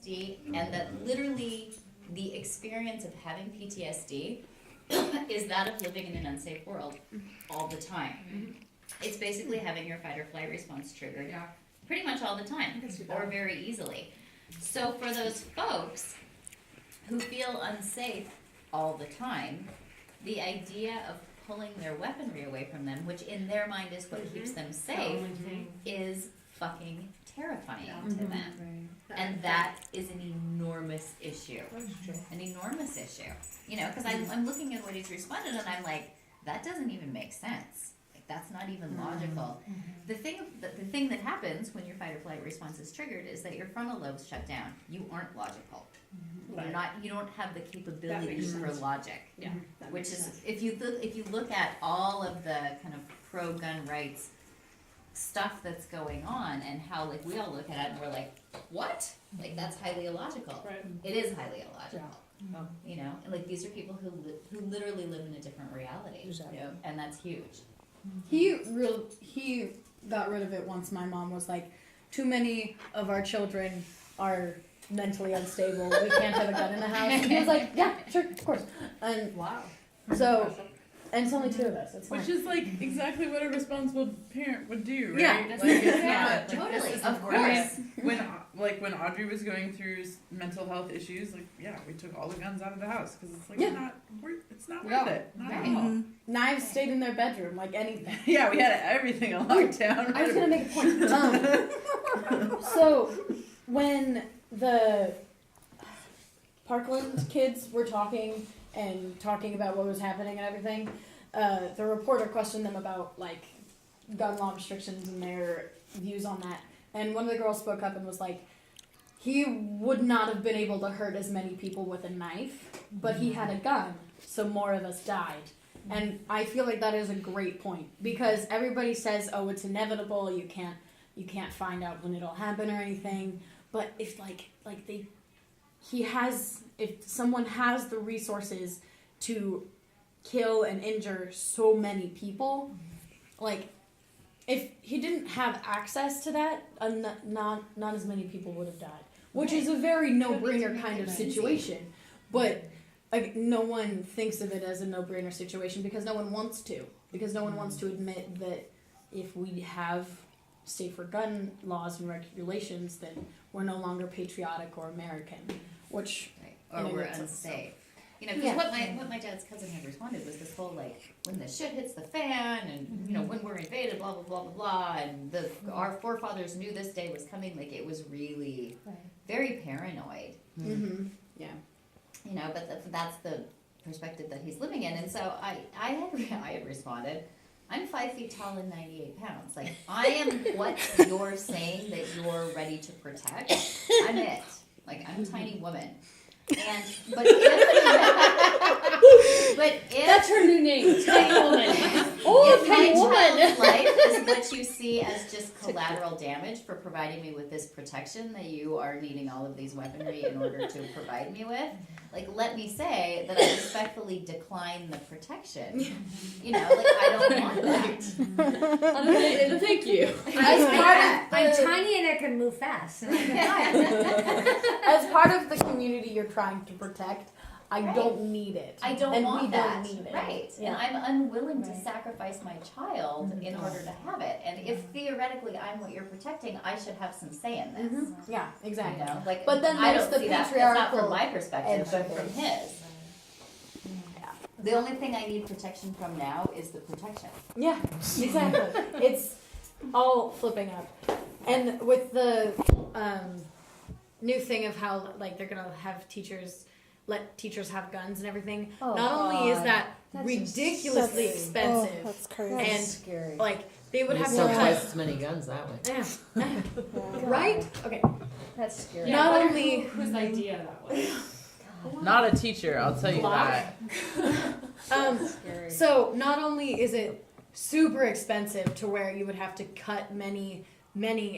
PTSD, and that literally the experience of having PTSD is that of living in an unsafe world all the time. It's basically having your fight or flight response triggered pretty much all the time, or very easily. So for those folks who feel unsafe all the time, the idea of pulling their weaponry away from them, which in their mind is what keeps them safe, is fucking terrifying to them. And that is an enormous issue. An enormous issue. You know, because I'm looking at what he's responded and I'm like, that doesn't even make sense. Like, that's not even logical. The thing that happens when your fight or flight response is triggered is that your frontal lobes shut down. You aren't logical. You don't have the capability for logic. Which is, if you look at all of the kind of pro-gun rights stuff that's going on and how like we all look at it and we're like, what? Like that's highly illogical. It is highly illogical. You know, and like these are people who literally live in a different reality. And that's huge. He got rid of it once my mom was like, too many of our children are mentally unstable. We can't have a gun in the house. And he was like, yeah, sure, of course. And so, and it's only two of us. It's Which fine. is like exactly what a responsible parent would do, right? Yeah. Like, it's not, Totally, like, of course. When Audrey was going through mental health issues, like we took all the guns out of the house because it's like it's not worth it. Not at all. Knives stayed in their bedroom like anything. We had everything on lockdown. I was gonna make a point. So when the Parkland kids were talking about what was happening and everything, the reporter questioned them about like gun law restrictions and their views on that. And one of the girls spoke up and was like, he would not have been able to hurt as many people with a knife, but he had a gun, so more of us died. And I feel like that is a great point because everybody says, oh, it's inevitable, you can't find out when it'll happen or anything. But if if someone has the resources to kill and injure so many people, like if he didn't have access to that, not as many people would have died. Which is a very no-brainer kind of situation. But like no one thinks of it as a no-brainer situation because no one wants to. Because no one wants to admit that if we have safer gun laws and regulations, then we're no longer patriotic or American, which or we're unsafe. You know, because what my dad's cousin had responded was this whole like when the shit hits the fan and you know when we're invaded, blah blah blah blah blah, and our forefathers knew this day was coming. Like it was really very paranoid. Yeah. You know, but that's the perspective that he's living in, and so I had responded. I'm 5 feet tall and 98 pounds. Like, I am what you're saying that you're ready to protect. I'm it. Like, I'm a tiny woman. But if that's her new name, tiny woman. If my child's life is what you see as just collateral damage for providing me with this protection that you are needing all of these weaponry in order to provide me with, like, let me say that I respectfully decline the protection. You know, like, I don't want that. Thank you. I'm tiny and I can move fast. As part of the community you're trying to protect, I don't need it. I don't and want we that. Don't need it. Right. Yeah. And I'm unwilling to sacrifice my child in order to have it. And if theoretically I'm what you're protecting, I should have some say in this. Yeah, exactly. You know, like, but then I there's don't the see that. It's not from my perspective, but from his. Yeah. The only thing I need protection from now is the protection. Yeah, exactly. It's all flipping up. And with the new thing of how like they're gonna have let teachers have guns and everything. Not only is that ridiculously expensive, that's crazy. and That's scary. like they would have to sell cut twice as many guns that way. right? Okay. That's scary. Not only whose idea that was. Not a teacher, I'll tell you that. so not only is it super expensive to where you would have to cut many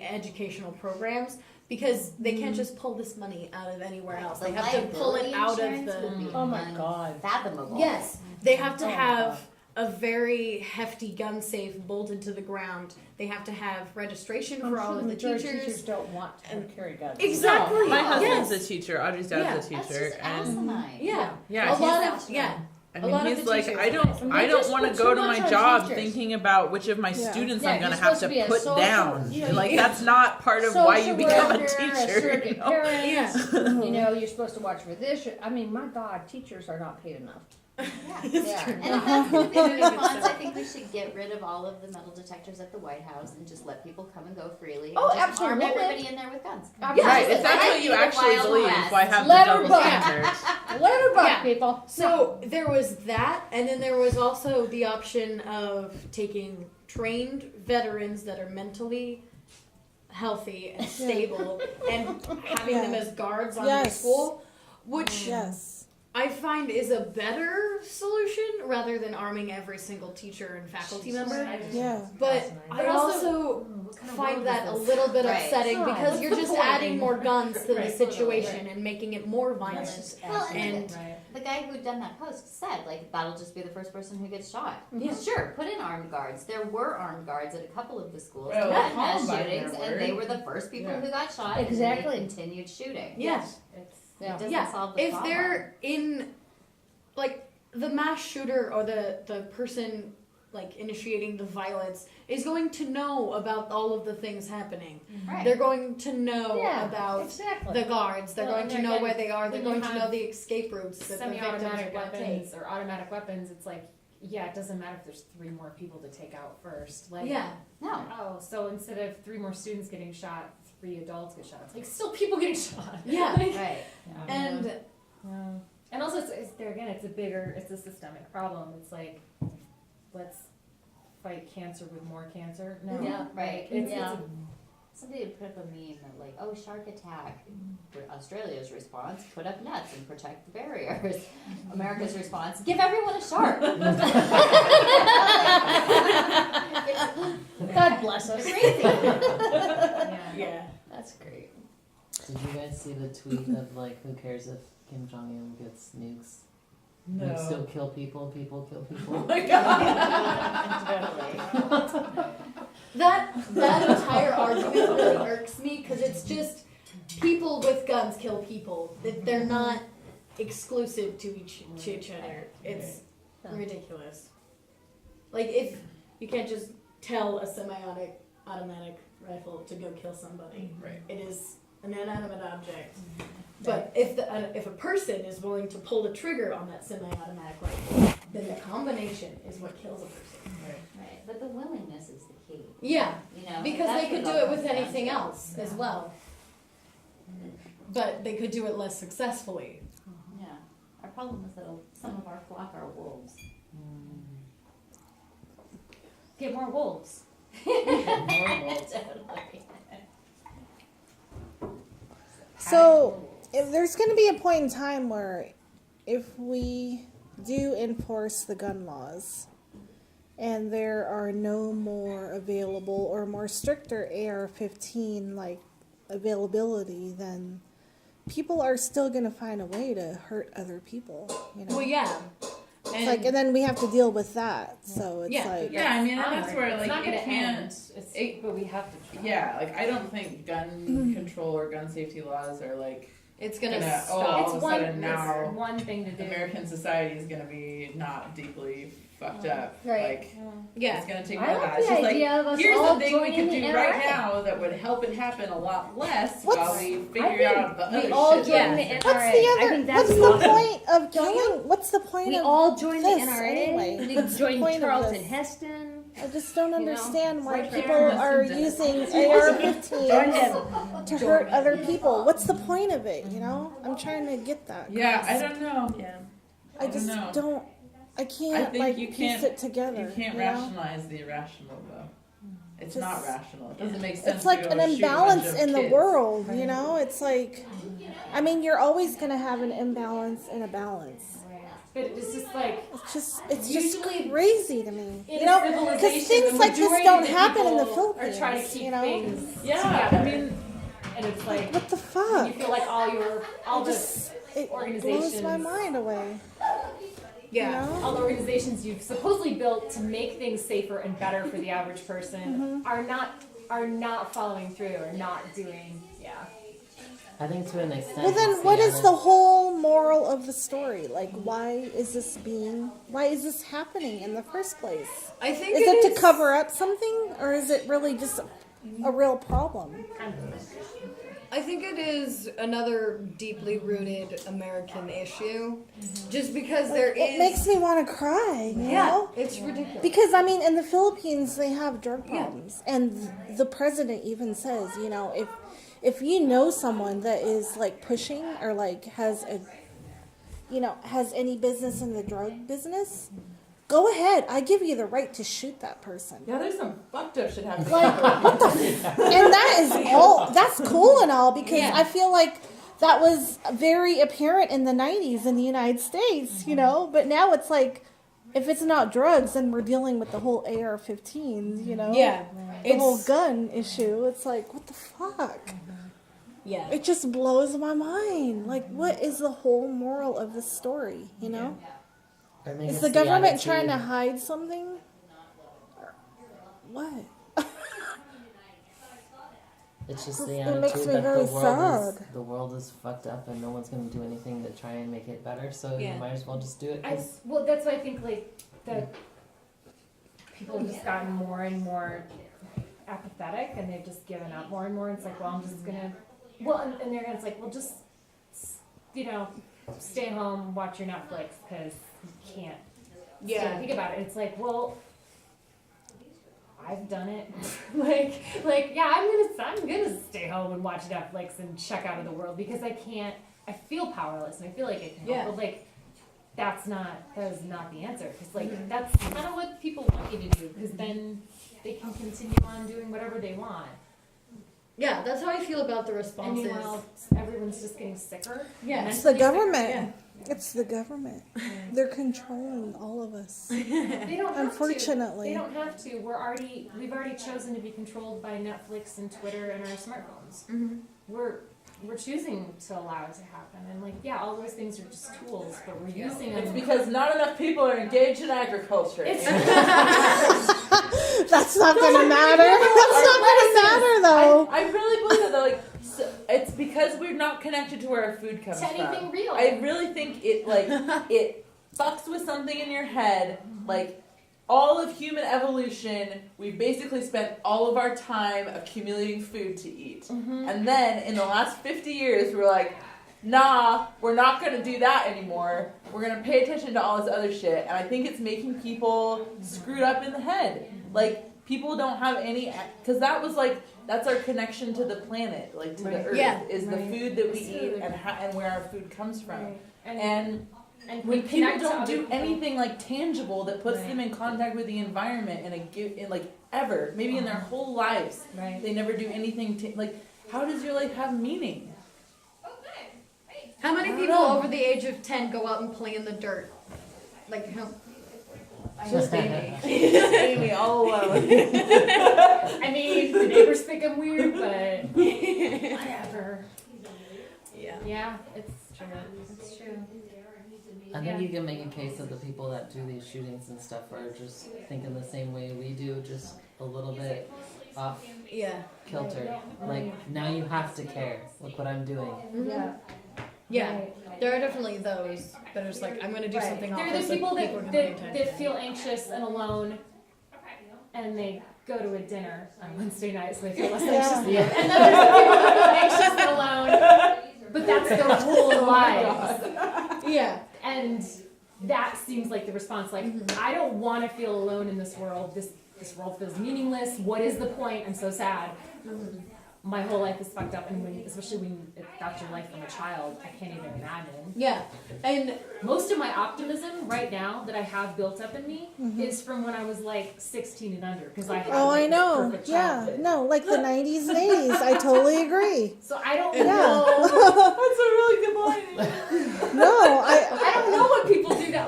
educational programs because they can't just pull this money out of anywhere else. They have to pull it out of the Oh my God, fathomable. Yes, they have to have a very hefty gun safe bolted to the ground. They have to have registration for all of the teachers. don't want to carry guns. Exactly. No, my husband's Yes. a teacher. Audrey's dad's a That's teacher, just and asinine. Yeah. yeah, A lot he's- of yeah. I a mean, lot of he's the like, teachers. I don't They just want to put go too to my much on job teachers. thinking about which of my Yeah. students Yeah, I'm going you're to have supposed to to be a put social- down. you know, Like, you- that's not part of why you Social become a worker, teacher. surrogate You know? parents. Yeah. You know, you're supposed to watch for this. I mean, my God, teachers are not paid enough. Yeah. Yeah. And if that's going to be the response, I think we should get rid of all of the metal detectors at the White House and just let people come and go freely. Oh, and just arm absolutely. everybody in there with guns. Yeah, Right, Yes, if that's that what might you be the actually Wild believe, West. why have Let the her double go. standards? Let her buck, Yeah. people. So there was that, and then there was also the option of taking trained veterans that are mentally healthy and stable and having them as guards on your Yes. school, which Yes. I find is a better solution rather than arming every single teacher and faculty member. Yeah. But I also find that a little bit Right. upsetting Right. because What's you're the just point? adding more guns to the Right. situation and making it more violent. Well, And the guy who'd done that post said, like, that'll just be the first person who gets shot. Yeah. Sure, put in armed guards. There were armed guards at a couple of the schools Well, who had mass Columbine shootings, there and were. they were the first people Yeah. who got shot, Exactly. and they continued shooting. yes. It doesn't Yeah, solve the if problem. they're in, like, the mass shooter or the person, like, initiating the violence is going to know about all of the things happening. Right. They're going to know Yeah, about exactly. the guards. They're Well, going and to they're know getting- where they are. They're when you going to know have the escape routes that the victims are semi-automatic going to take. weapons or automatic weapons, it's like, yeah, it doesn't matter if there's 3 more people to take out first. Like, Yeah. No. oh, so instead of 3 more students getting shot, 3 adults get shot. It's like still people getting shot. Yeah. Like, Right. And yeah. And also, it's there again. It's a systemic problem. It's like, let's fight cancer with more cancer. No, Yeah, right. It's Yeah. a Somebody had put up a meme that, like, oh, shark attack. Australia's response, put up nets and protect the barriers. America's response, give everyone a shark. God bless us. Crazy. yeah. That's great. Did you guys see the tweet of like, who cares if Kim Jong Un gets nukes? No. Nukes still kill people. People kill people. Oh my god. That entire argument really irks me because it's just people with guns kill people. They're not exclusive to each other. It's ridiculous. Like, if you can't just tell a semi-automatic rifle to go kill somebody, Right. it is an inanimate object. But if a person is willing to pull the trigger on that semi-automatic rifle, then the combination is what kills a person. Right. But the willingness is the key. Yeah, You know, because that's they could what do all it with comes down anything to. else as well. But they could do it less successfully. Yeah. Our problem is that some of our flock are wolves. get more wolves. Totally. So, if there's going to be a point in time where if we do enforce the gun laws and there are no more available or more stricter AR-15 like availability, then people are still going to find a way to hurt other people, you know. Well, yeah. It's like, and then we have to deal with that. So it's Yeah. like, Yeah, I mean, and that's where, It's like, not you gonna can't. end. But we have to try. Yeah, like, I don't think gun control or gun safety laws are, like, It's gonna gonna, stop. all It's of a one. sudden now It's one thing to do. American society is gonna be not deeply fucked up. Right. Like, Yeah. it's gonna take I more of like that. It's the just like, idea of us here's all the thing we joining could the do right NRA. now that would help it happen a lot less What's- while we I figure think out the other we all shit. join the that- NRA. what's I the other? think that's What's the awesome. point of killing? What's the point We of all join the this NRA. anyway? We What's the join point of Charlton this? Heston. I just don't know, understand why right people there. are Listen to using Join AR-15s them. to hurt other people. What's the point of it? You know, I'm trying to get that. Yeah, I don't know. Yeah. I just know. don't. I can't think like you piece can't- it together. You can't know? rationalize the irrational, though. It's Just- not rational. It doesn't make sense. It's like to go an shoot a bunch imbalance of in the kids. world. You know, it's like, I mean, you're always gonna have an imbalance and a balance. But it's just like It's just Usually crazy to me. in You know, civilization, because things the like this majority don't of the happen in the people Philippines. Are trying to keep you know, things Yeah, together. I mean, and it's like what the you fuck? feel like all It the just it blows organizations- my mind away. Yeah. You know? all the organizations you've supposedly built to make things safer and better for the average person are not following through or not doing. Yeah. I think to an extent. Well, then, it's what the is the whole moral of the story? Like, why is this happening in the first place? I think Is it to cover up something, or is it really just a real problem? I think it is another deeply rooted American issue, just because there is. It makes me want to cry, you know? It's ridiculous. Because, I mean, in the Philippines, they have drug problems. And the president even says, you know, if you know someone that is, like, pushing or, like, has any business in the drug business, go ahead. I give you the right to shoot that person. Yeah, there's some fucked up shit happening. Like, what the and that is that's cool and all, because I feel like that was very apparent in the 90s in the United States, you know, but now it's like, if it's not drugs, then we're dealing with the whole AR-15s, you know? Yeah. The whole gun issue. It's like, what the fuck? Yeah. It just blows my mind. Like, what is the whole moral of this story, you know? I think Is it's the government attitude. trying to hide something? Or what? It's just the It attitude makes me that very the sad. world is fucked up and no one's going to do anything to try and make it better. So Yeah. you might as well just do it. 'Cause Well, that's why I think like the people have just gotten more and more apathetic, and they've just given up more and more. It's like, well, I'm just gonna, and they're gonna, it's like, well, just stay home, watch your Netflix because you can't. Yeah. Think about it. It's like, well, I've done it. yeah, I'm gonna stay home and watch Netflix and check out of the world because I can't. I feel powerless and I feel like I can help, but like. That is not the answer. Because that's kind of what people want you to do. Because then they can continue on doing whatever they want. Yeah, that's how I feel about the And responses. meanwhile, everyone's just getting sicker. Yeah. It's the mentally sicker. government. Yeah. It's the government. They're controlling all of us. They don't have Unfortunately. to. They don't have to. We've already chosen to be controlled by Netflix and Twitter and our smartphones. Mm-hmm. We're choosing to allow it to happen. And all those things are just tools, but we're using them. It's because not enough people are engaged in agriculture. That's not gonna matter. That's not gonna matter though. I really believe that though. It's because we're not connected to where our food comes To anything from. real. I really think it it fucks with something in your head. Like all of human evolution, we basically spent all of our time accumulating food to eat. Mm-hmm. And then in the last 50 years, we're like, nah, we're not going to do that anymore. We're going to pay attention to all this other shit. And I think it's making people screwed up in the head. Like, people don't have any, because that's our connection to the planet, like to the earth, is the food that we eat and where our food comes from. Right. And And when we people connect to don't other do people. anything tangible that puts them in contact with the environment ever, maybe in their whole lives, Right. they never do anything how does your life have meaning? How many people over the age of 10 go out and play in the dirt? Just Amy. Amy all alone. I mean, the neighbors think I'm weird, but whatever. Yeah, it's true. It's true. I think you can make a case that the people that do these shootings and stuff are just thinking the same way we do, just a little bit off kilter. Like, now you have to care. Look what I'm doing. Yeah. Yeah. There are definitely those that are just like, I'm going to do something There are awful the so people are that, going to pay that, attention. that feel anxious and alone, and they go to a dinner on Wednesday night, so they feel less anxious. Yeah. And then there's the people that feel anxious and alone, but that's their whole lives. Yeah. And that seems like the response. Like, I don't want to feel alone in this world. This world feels meaningless. What is the point? I'm so sad. My whole life is fucked up, and especially when that's your life from a child, I can't even imagine. Yeah. And Most of my optimism right now that I have built up in me is from when I was 16 and under, because I had I know. perfect Yeah. childhood. No, like the 90s and 80s. I totally agree. So I don't Yeah. know. That's a really good line. No, I don't know what people do now.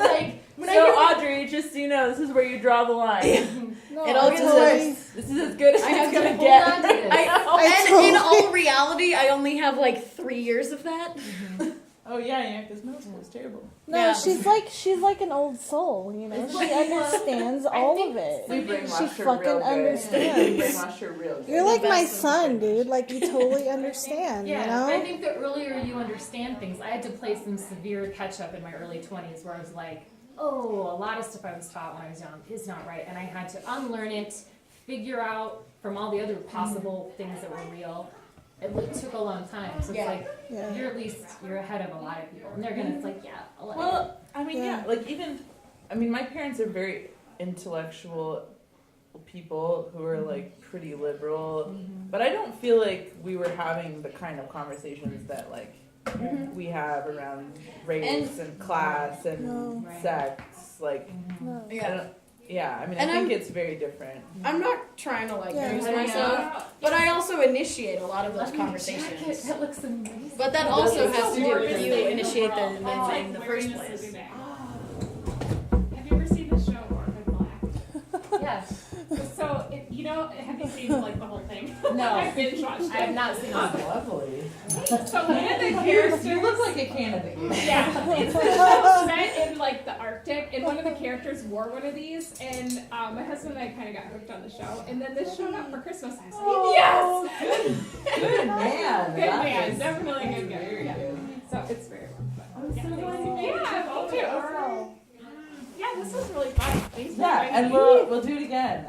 When I So hear Audrey, just so you know, this is where you draw the line. no, It all I gets totally, worse. This is as good as I it's have to gonna hold get. on to this. I And totally, in all reality, I only have 3 years of that. Oh yeah, because middle school is terrible. No, Yeah. she's like an old soul, you know. She understands all of it. We She brainwashed her fucking real good. We understands. brainwashed her real good. You're like my son, dude. Like you totally understand, Yeah, you know? I think the earlier you understand things, I had to play some severe catch up in my early 20s where I was like, oh, a lot of stuff I was taught when I was young is not right. And I had to unlearn it, figure out from all the other possible things that were real. It took a long time. So it's like, Yeah. you're ahead of a lot of people. And they're going to, it's like, yeah, I'll let you. Well, I mean, Yeah. like my parents are very intellectual people who are like pretty liberal, but I don't feel like we were having the kind of conversations that like we have around race and class and No. sex. Like, No. yeah, I mean, And I think it's very different. I'm not trying to like Yeah. use I know. myself, but I also initiate a lot of those Jacket, conversations. that looks amazing. But that also It's has to do so with you warm. initiate the It's thing like in the wearing first a place. sleeping bag. Have you ever seen the show Orphan Black? Yeah. So, have you seen like the whole thing? No. I binge watched I have it. not seen it. Lovely. So one of the characters. You look like a Canada goose. Yeah, it's the show set in like the Arctic, and one of the characters wore one of these, and my husband and I kind of got hooked on the show, and then this showed up for Christmas. I was like, yes, Good man. good That man, is definitely good guy. very Yeah. good. So it's very fun. I'm so glad you Yeah, me too. Yeah, this was really fun. Thanks for Yeah, inviting and me. we'll do it again.